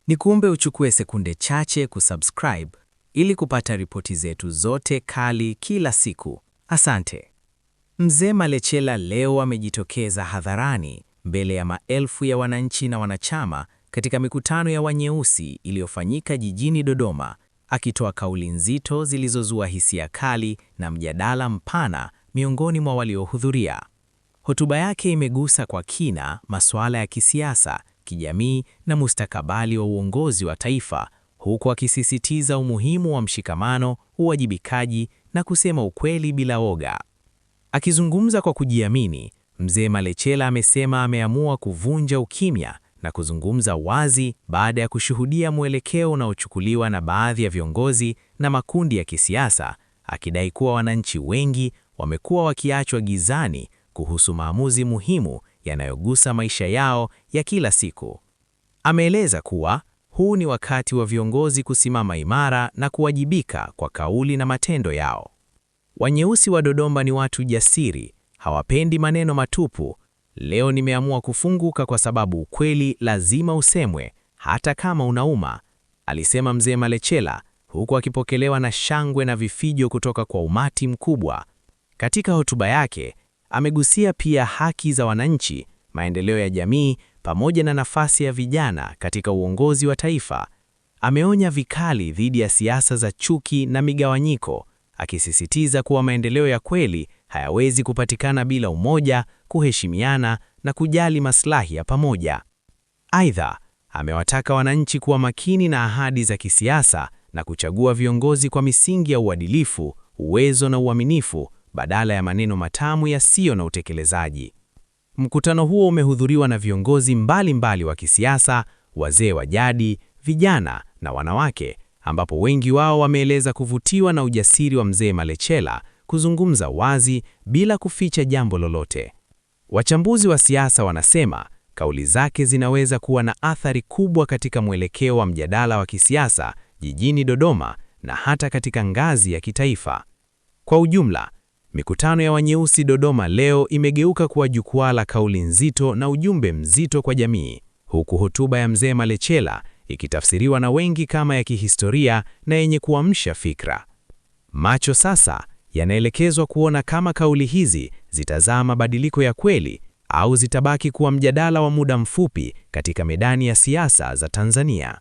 Nikuombe uchukue sekunde chache kusubscribe ili kupata ripoti zetu zote kali kila siku. Asante. Mzee Malecela leo amejitokeza hadharani mbele ya maelfu ya wananchi na wanachama katika mikutano ya Wanyeusi iliyofanyika jijini Dodoma, akitoa kauli nzito zilizozua hisia kali na mjadala mpana miongoni mwa waliohudhuria. Hotuba yake imegusa kwa kina masuala ya kisiasa, kijamii na mustakabali wa uongozi wa taifa, huku akisisitiza umuhimu wa mshikamano, uwajibikaji na kusema ukweli bila woga. Akizungumza kwa kujiamini, Mzee Malecela amesema ameamua kuvunja ukimya na kuzungumza wazi baada ya kushuhudia mwelekeo unaochukuliwa na baadhi ya viongozi na makundi ya kisiasa, akidai kuwa wananchi wengi wamekuwa wakiachwa gizani kuhusu maamuzi muhimu yanayogusa maisha yao ya kila siku. Ameeleza kuwa huu ni wakati wa viongozi kusimama imara na kuwajibika kwa kauli na matendo yao. Wanyeusi wa Dodoma ni watu jasiri, hawapendi maneno matupu. Leo nimeamua kufunguka kwa sababu ukweli lazima usemwe, hata kama unauma, alisema Mzee Malecela, huku akipokelewa na shangwe na vifijo kutoka kwa umati mkubwa. Katika hotuba yake, amegusia pia haki za wananchi, maendeleo ya jamii, pamoja na nafasi ya vijana katika uongozi wa taifa. Ameonya vikali dhidi ya siasa za chuki na migawanyiko, akisisitiza kuwa maendeleo ya kweli hayawezi kupatikana bila umoja, kuheshimiana na kujali maslahi ya pamoja. Aidha, amewataka wananchi kuwa makini na ahadi za kisiasa na kuchagua viongozi kwa misingi ya uadilifu, uwezo na uaminifu, badala ya maneno matamu yasiyo na utekelezaji. Mkutano huo umehudhuriwa na viongozi mbalimbali wa kisiasa, wazee wa jadi, vijana na wanawake, ambapo wengi wao wameeleza kuvutiwa na ujasiri wa Mzee Malecela kuzungumza wazi bila kuficha jambo lolote. Wachambuzi wa siasa wanasema kauli zake zinaweza kuwa na athari kubwa katika mwelekeo wa mjadala wa kisiasa jijini Dodoma na hata katika ngazi ya kitaifa. Kwa ujumla, mikutano ya Wanyeusi Dodoma leo imegeuka kuwa jukwaa la kauli nzito na ujumbe mzito kwa jamii, huku hotuba ya Mzee Malecela ikitafsiriwa na wengi kama ya kihistoria na yenye kuamsha fikra. Macho sasa yanaelekezwa kuona kama kauli hizi zitazaa mabadiliko ya kweli au zitabaki kuwa mjadala wa muda mfupi katika medani ya siasa za Tanzania.